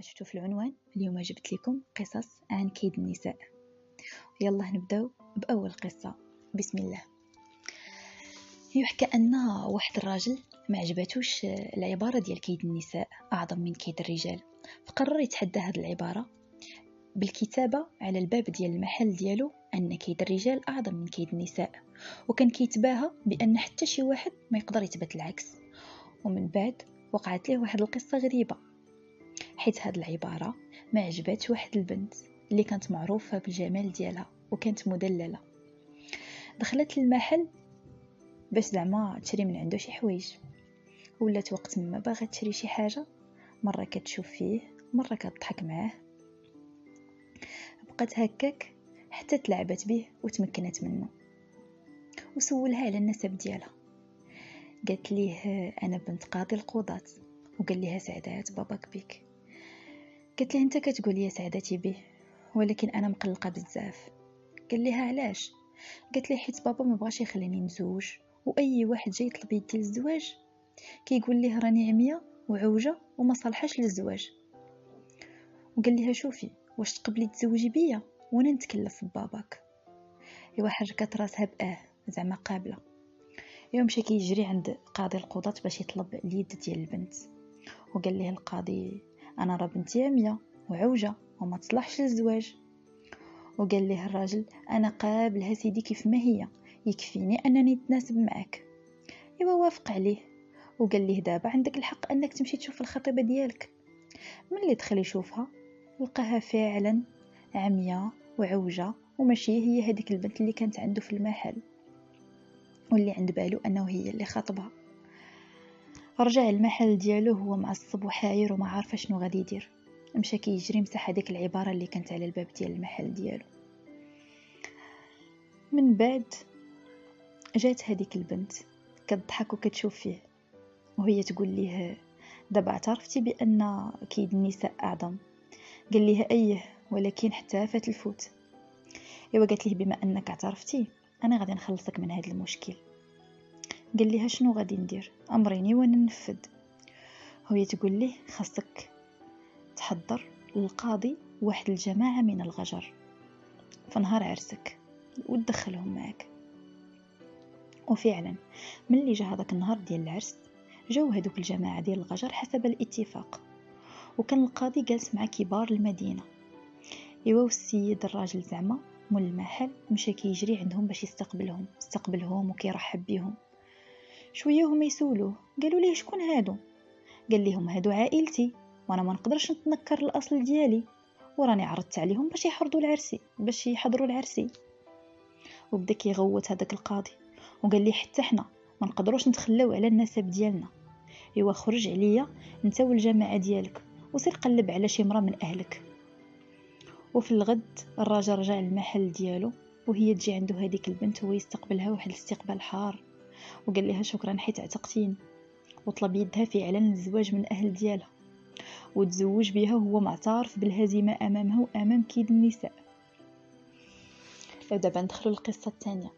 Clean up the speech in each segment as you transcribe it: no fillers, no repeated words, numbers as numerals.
شفتوا في العنوان اليوم جبت لكم قصص عن كيد النساء. يلا نبداو بأول قصة. بسم الله. يحكى أن واحد الراجل ما عجبتوش العبارة ديال كيد النساء أعظم من كيد الرجال، فقرر يتحدى هذه العبارة بالكتابة على الباب ديال المحل ديالو أن كيد الرجال أعظم من كيد النساء، وكان كيتباهى بأن حتى شي واحد ما يقدر يثبت العكس. ومن بعد وقعت له واحد القصة غريبة، حيت هاد العبارة ما عجباتش واحد البنت اللي كانت معروفة بالجمال ديالها وكانت مدللة. دخلت للمحل باش زعما تشري من عنده شي حوايج، ولات وقت ما باغا تشري شي حاجة مرة كتشوف فيه مرة كتضحك معاه، بقات هكاك حتى تلعبت به وتمكنت منه. وسولها على النسب ديالها، قالت ليه انا بنت قاضي القضاة، وقال لها سعدات باباك بك. قالت له انت كتقول لي سعدتي به ولكن انا مقلقه بزاف. قال لها علاش؟ قالت لي حيت بابا ما بغاش يخليني نزوج، واي واحد جاي يطلب يدي للزواج كيقول ليه راني عمية وعوجه وما صالحاش للزواج. وقال لها شوفي واش تقبلي تزوجي بيا وانا نتكلف بباباك. ايوا حركت راسها زعما قابله. يوم مشى كيجري عند قاضي القضاة باش يطلب اليد ديال البنت، وقال ليه القاضي انا راه بنتي عمية وعوجه وما تصلحش للزواج. وقال له الراجل انا قابلها سيدي كيف ما هي، يكفيني انني نتناسب معك. ايوا وافق عليه، وقال له دابا عندك الحق انك تمشي تشوف الخطيبه ديالك. ملي دخل يشوفها لقاها فعلا عمياء وعوجه وماشي هي هذيك البنت اللي كانت عنده في المحل واللي عند بالو انه هي اللي خاطبها. رجع المحل ديالو هو معصب وحاير وما عارف شنو غادي يدير. مشى كيجري مسح هذيك العباره اللي كانت على الباب ديال المحل ديالو. من بعد جات هذيك البنت كتضحك وكتشوف فيه وهي تقول ليه دابا اعترفتي بان كيد النساء اعظم؟ قال لها ايه ولكن حتى فات الفوت. ايوا قالت ليه بما انك اعترفتي انا غادي نخلصك من هذا المشكل. قال لها شنو غادي ندير؟ امريني وانا ننفذ. وهي تقول ليه خاصك تحضر للقاضي واحد الجماعه من الغجر في نهار عرسك وتدخلهم معك. وفعلا ملي جا هذاك النهار ديال العرس جاو هذوك الجماعه ديال الغجر حسب الاتفاق، وكان القاضي جالس مع كبار المدينه. ايوا السيد الراجل زعما مول المحل مشى كيجري عندهم باش استقبلهم وكيرحب بهم. شويه هما يسولوه قالوا ليه شكون هادو؟ قال لهم هادو عائلتي وانا ما نقدرش نتنكر الاصل ديالي، وراني عرضت عليهم باش يحضروا العرسي. وبدا كيغوت هذاك القاضي وقال لي حتى حنا ما نقدروش نتخلاو على النسب ديالنا. ايوا خرج عليا انت والجماعه ديالك وسير قلب على شي مرا من اهلك. وفي الغد الراجل رجع المحل ديالو وهي تجي عنده هذيك البنت وهو يستقبلها واحد الاستقبال حار، وقال لها شكرا حيت اعتقتين، وطلب يدها فعلا الزواج من اهل ديالها وتزوج بها وهو معترف بالهزيمه امامها وامام كيد النساء. دابا ندخلوا للقصه الثانيه.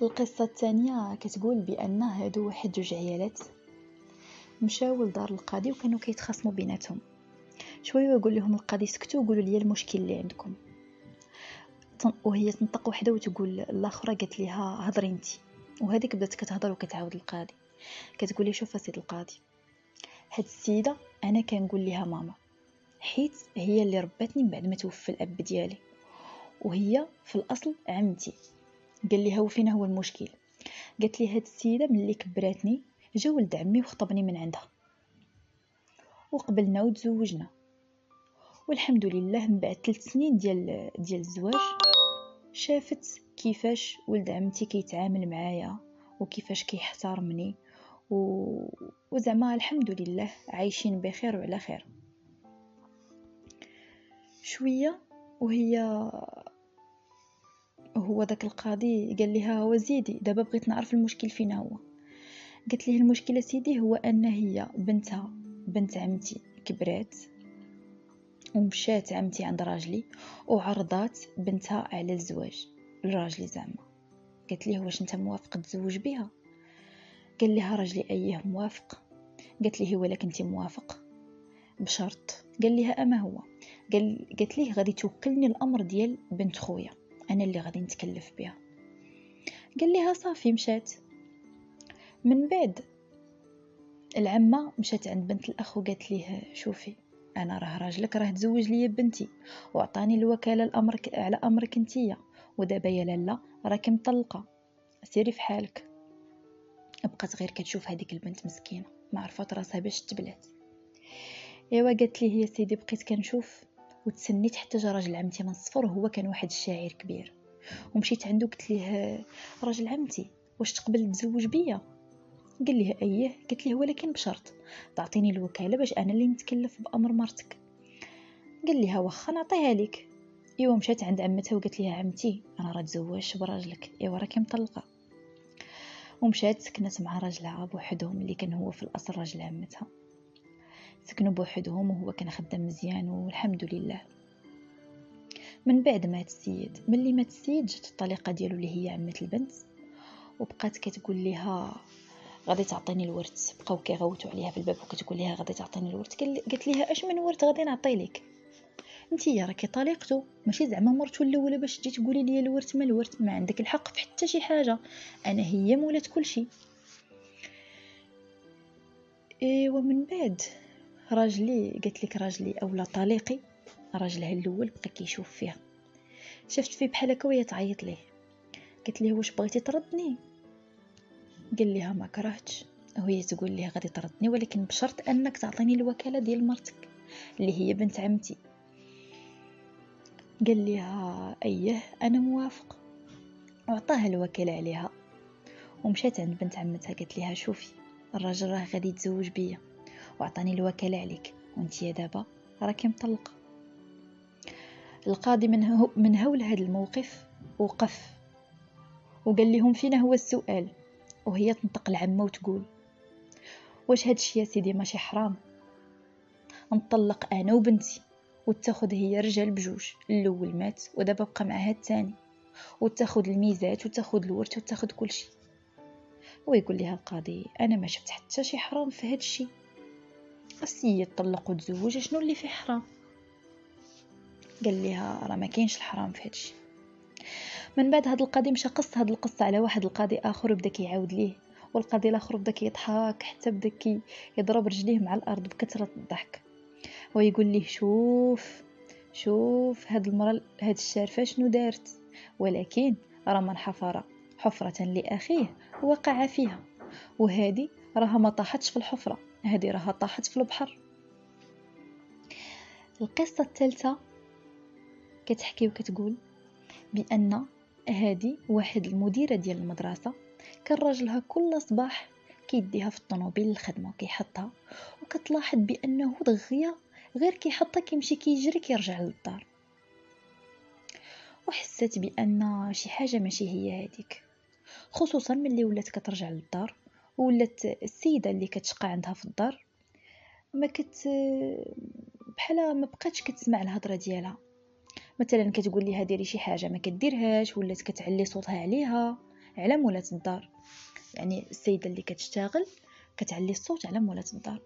القصه الثانيه كتقول بان هادو واحد جوج عيالات مشاو لدار القاضي وكانوا كيتخاصموا بيناتهم. شويه يقول لهم القاضي سكتوا وقولوا لي المشكل اللي عندكم. وهي تنطق وحده وتقول الاخرى قالت لها هضري انت، وهذيك بدات كتهضر وكتعاود القاضي كتقول لي شوف سيد القاضي، هاد السيده انا كنقول لها ماما حيت هي اللي رباتني من بعد ما توفى الاب ديالي، وهي في الاصل عمتي. قال لها وفين هو المشكل؟ قالت لي هاد السيده ملي كبراتني جا ولد عمي وخطبني من عندها وقبلنا وتزوجنا، والحمد لله من بعد 3 سنين ديال الزواج شافت كيفاش ولد عمتي كيتعامل معايا وكيفاش كيحترمني وزعما الحمد لله عايشين بخير وعلى خير. شويه هو داك القاضي قال لها وزيدي دابا بغيت نعرف المشكل فين هو. قالت ليه المشكله سيدي هو ان هي بنت عمتي كبرات ومشات عمتي عند راجلي وعرضات بنتها على الزواج الراجلي زعما. قالت ليه واش انت موافق تزوج بها؟ قال لها راجلي ايه موافق. قالت ليه ولكن انت موافق؟ بشرط. قال لها اما هو قالت ليه غادي توكلني الامر ديال بنت خويا، انا اللي غادي نتكلف بها. قال لها صافي. مشات. من بعد العمه مشات عند بنت الاخ وقالت ليه شوفي، انا راجلك تزوج لي بنتي وعطاني الوكاله على امرك انتيا، ودابا يا لاله راكي مطلقه، سيري في حالك. بقات غير كتشوف هذيك البنت مسكينه ما عرفات راسها باش تبلات. ايوا قالت ليه يا سيدي بقيت كنشوف وتسنيت حتى جا راجل عمتي من الصفر، وهو كان واحد الشاعر كبير، ومشيت عنده قلت ليه راجل عمتي واش تقبل تزوج بيا؟ قال لي اييه. قلت ليه ولكن بشرط تعطيني الوكاله باش انا اللي نتكلف بامر مرتك. قال لها واخا نعطيها لك. ايوا مشات عند عمتها وقالت لها عمتي انا راه تزوجت براجلك، ايوا راكي مطلقه. ومشات سكنت مع راجلها بوحدهم اللي كان هو في الاصل راجل عمتها. سكنوا بوحدهم وهو كان خدام مزيان والحمد لله. من بعد مات السيد. ملي مات السيد جات الطليقه ديالو اللي هي عمه البنت وبقات كتقول لها غادي تعطيني الورث. بقاو كيغوتوا عليها في الباب وكتقول لها غادي تعطيني الورث. قالت لها اش من ورث غادي نعطي لك؟ انتيا راكي طليقته ماشي زعما مرتو الاولى باش تجي تقولي لي الورث. ما الورث ما عندك الحق في حتى شي حاجه، انا هي مولات كل شيء. ومن بعد راجلي قالت لك راجلي اولا طليقي راجلها الاول بقى كيشوف فيها، شفت فيه بحال هكا وهي تعيط ليه. قالت ليه واش بغيتي تردني؟ قال لها ما كرهتش. وهي تقول ليه غادي تردني ولكن بشرط انك تعطيني الوكاله ديال مرتك اللي هي بنت عمتي. قال لها اييه انا موافق، وعطاها الوكاله عليها. ومشات عند بنت عمتها قالت لها شوفي الراجل راه غادي يتزوج بيا وعطاني الوكاله عليك وانتي دابا راكي مطلقه. القاضي من هول هذا الموقف وقف وقال لهم فينا هو السؤال. وهي تنطق العمه وتقول واش هادشي يا سيدي ماشي حرام؟ نطلق انا وبنتي وتاخذ هي رجال بجوج، الاول مات ودابا بقى معها الثاني، وتاخذ الميزات وتاخذ الورث وتاخذ كل شيء. ويقول لها القاضي انا ما شفت حتى شي حرام في هادشي، السيد طلق وتزوج شنو اللي فيه حرام؟ قال لها راه ما كاينش الحرام في هادشي. من بعد هذا القاضي مشى قص هذه القصه على واحد القاضي اخر وبدا كيعاود ليه، والقاضي الاخر بدا كيضحك حتى بدا يضرب رجليه مع الارض بكثره الضحك ويقول ليه شوف هاد المرأة هاد الشارفة شنو دارت، ولكن راه من حفر حفرة لأخيه وقع فيها، وهذه راها ما طاحتش في الحفرة، هذه راها طاحت في البحر. القصة الثالثة كتحكي وكتقول بأن هذه واحد المديرة ديال المدرسة كان راجلها كل صباح كيديها في الطوموبيل للخدمة وكيحطها، وكتلاحظ بأنه دغيا غير كيحطها كيمشي كيجري كيرجع للدار. وحست بأن شي حاجة ماشي هي هذيك، خصوصا ملي ولات كترجع للدار ولات السيدة اللي كتشقى عندها في الدار ما بحالها ما بقاتش كتسمع الهضره ديالها. مثلا كتقول لها ديري شي حاجه ما كديرهاش، ولات كتعلي صوتها عليها على مولات الدار. يعني السيده اللي كتشتغل كتعلي الصوت على مولات الدار.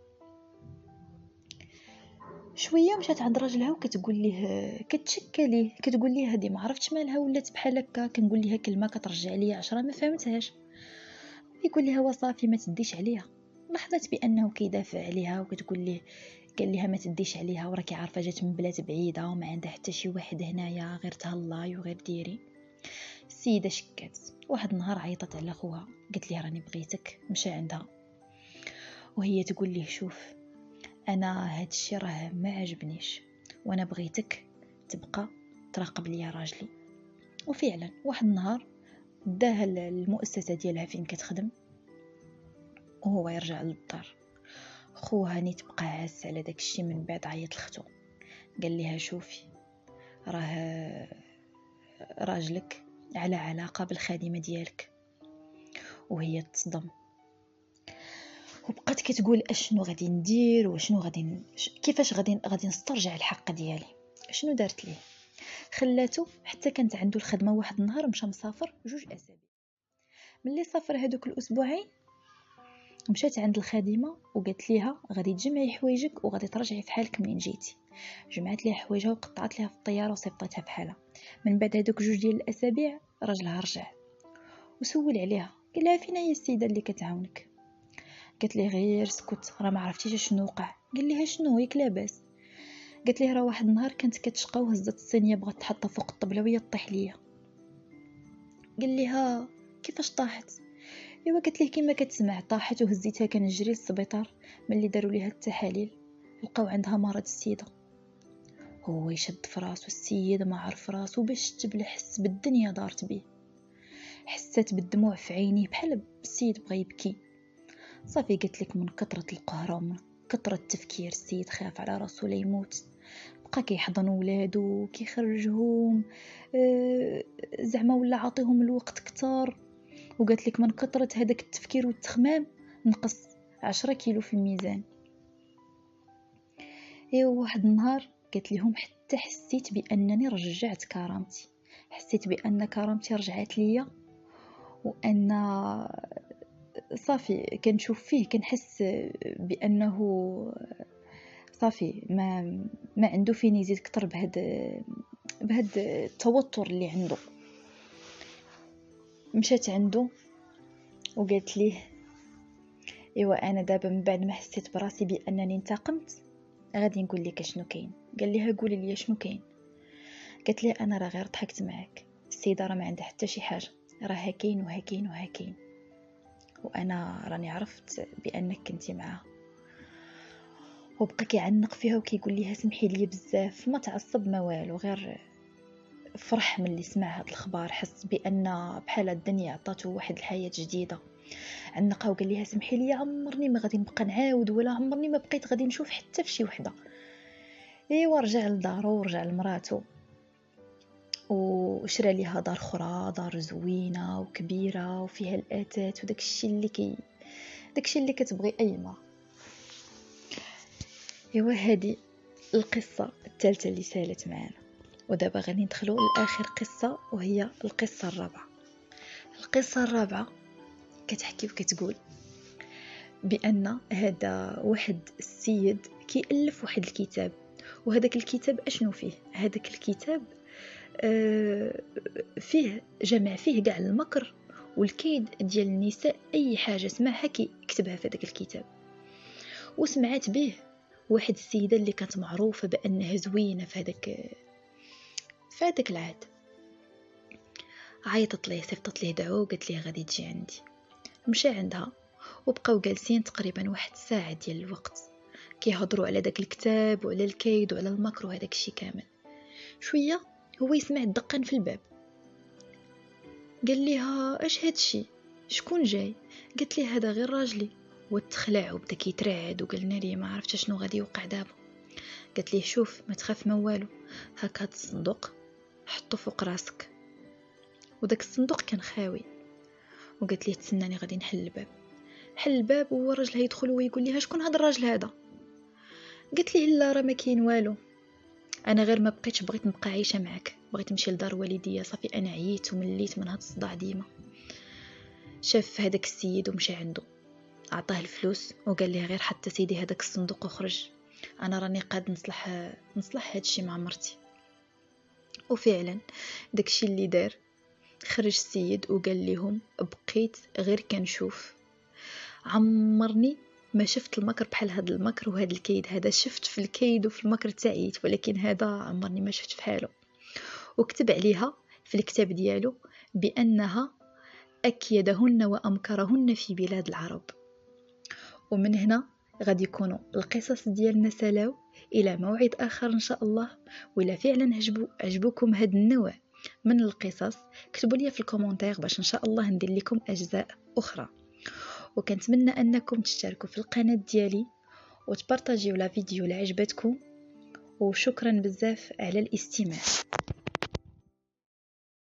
شويه مشات عند راجلها وكتقول ليه كتشكى ليه، كتقول ليه هذه ما عرفتش مالها ولات بحال هكا، كنقول لها كلمه كترجع لي 10 ما فهمتهاش. يقول لها وصافي ما تديش عليها. لاحظت بانه كيدافع عليها وكتقول ليه قال لها ما تديش عليها وراكي عارفه جات من بلاد بعيده وما عندها حتى شي واحد هنايا غير تهلاي وغير ديري. السيده شكات. واحد النهار عيطت على خوها قالت ليه راني بغيتك. مشى عندها وهي تقول ليه شوف انا هادشي راه ما عجبنيش وانا بغيتك تبقى تراقب ليا راجلي. وفعلا واحد النهار داها المؤسسه ديالها فين كتخدم وهو يرجع للدار. خوها نيت بقى عاس على داك الشيء. من بعد عيط لختو قال لها شوفي راه راجلك على علاقه بالخادمه ديالك. وهي تصدم وبقات كتقول اشنو غادي ندير وشنو غادي كيفاش غادي نسترجع الحق ديالي. شنو دارت ليه؟ خلاتو حتى كانت عنده الخدمه. واحد النهار مشى مسافر 2 اسابيع. ملي سافر هذوك الاسبوعين مشات عند الخادمه وقالت ليها غادي تجمعي حوايجك وغادي ترجعي في حالك منين جيتي. جمعت ليها حوايجها وقطعت ليها في الطياره وصيفطتها بحالها. من بعد هذوك 2 الاسابيع راجلها رجع وسول عليها، قال لها فين هي السيده اللي كتعاونك؟ قالت ليه غير سكت، راه ما عرفتيش شنو وقع. قال لها شنو ياك لاباس؟ قالت ليه راه واحد النهار كانت كتشقى وهزت الصينيه بغات تحطها فوق الطبله وهي طيح ليا. قال لها كيفاش طاحت؟ ايوا قالت ليه كيما كتسمع، طاحت وهزيتها كنجري للسبيطار. ملي داروا ليها التحاليل لقاو عندها مرض السيده. هو يشد في راسو السيد ما عرف راسو باش تبلع، حس بالدنيا دارت بيه، حسات بالدموع في عينيه بحال السيد بغى يبكي. صافي قلت لك من كثرة القهر ومن كثرة التفكير السيد خاف على راسو لا يموت، بقى كيحضن ولادو كيخرجهم، زعما ولا عاطيهم الوقت كتار. وقالت لك من كثرة هذاك التفكير والتخمام نقص 10 كيلو في الميزان. ايوا واحد النهار قالت لهم حتى حسيت بانني رجعت كرامتي، حسيت بان كرامتي رجعت ليا، وان صافي كنشوف فيه كنحس بانه صافي ما عنده فين يزيد كتر بهاد التوتر اللي عنده. مشات عنده وقالت ليه ايوا انا دابا من بعد ما حسيت براسي بانني انتقمت غادي نقول لك شنو كاين. قال لها قولي لي شنو كاين. قالت لي انا راه غير ضحكت معاك، السيده راه ما عندها حتى شي حاجه، راه هاكين وهاكين وهاكين، وانا راني عرفت بانك كنتي معاها. وبقى كيعنق فيها وكيقول ليها سمحي لي بزاف، ما تعصب ما والو، غير فرح من اللي سمع هاد الخبار، حس بان بحال الدنيا عطاتو واحد الحياه جديده. عنقها وقال ليها سمحي لي، عمرني ما غادي نبقى نعاود ولا عمرني ما بقيت غادي نشوف حتى في شي وحده. ايوا رجع لدارو ورجع لمراتو وشرى ليها دار اخرى، دار زوينه وكبيره وفيها الاتات وداكشي اللي كتبغي اي مرا. ايوا هذه القصه الثالثه اللي سالت معنا، ودابا غادي ندخلوا لاخر قصه وهي القصه الرابعه. القصه الرابعه كتحكي وكتقول بان هذا واحد السيد كيالف واحد الكتاب، وهذاك الكتاب اشنو فيه؟ هذاك الكتاب فيه جمع فيه كاع المكر والكيد ديال النساء، اي حاجه سمعها كيكتبها في هذاك الكتاب. وسمعت به واحد السيده اللي كانت معروفه بانها زوينه في هذاك العهد. عيطت ليه، صيفطت ليه دعوه وقالت ليه غادي تجي عندي. مشى عندها وبقاو جالسين تقريبا واحد ساعه ديال الوقت كيهضروا على داك الكتاب وعلى الكيد وعلى المكر وهذاك الشيء كامل. شويه هو يسمع الدقان في الباب، قال ليها اش هادشي، شكون جاي؟ قالت ليه هذا غير راجلي. وتخلع وبدا كيترعد وقالنا لي ما عرفتش شنو غادي يوقع دابا. قالت ليه شوف ما تخاف ما والو، هاك هاد الصندوق حطو فوق راسك. وداك الصندوق كان خاوي. وقالت ليه تسناني غادي نحل الباب. حل الباب وهو الراجل هيدخل ويقول ليها شكون هاد الراجل هذا؟ قالت ليه لا راه ما كاين والو، انا غير ما بقيتش بغيت نبقى عايشه معك، بغيت نمشي لدار والديا، صافي انا عييت ومليت من هاد الصداع ديما. شاف هذاك السيد ومشى عنده، عطاه الفلوس وقال ليه غير حتى سيدي هذاك الصندوق وخرج، انا راني قاد نصلح هادشي مع مرتي. وفعلا داكشي اللي دار، خرج السيد وقال لهم بقيت غير كنشوف، عمرني ما شفت المكر بحال هذا المكر وهذا الكيد، هذا شفت في الكيد وفي المكر تعيت، ولكن هذا عمرني ما شفت في حاله. وكتب عليها في الكتاب ديالو بأنها أكيدهن وأمكرهن في بلاد العرب. ومن هنا غادي يكونوا القصص ديالنا سلاو إلى موعد آخر إن شاء الله. وإلا فعلا عجبوكم هذا النوع من القصص كتبوا لي في الكومنتير باش إن شاء الله ندير لكم أجزاء أخرى. وكنتمنى أنكم تشتركوا في القناة ديالي وتبارطاجيو لا فيديو اللي عجبتكم، وشكرا بزاف على الاستماع.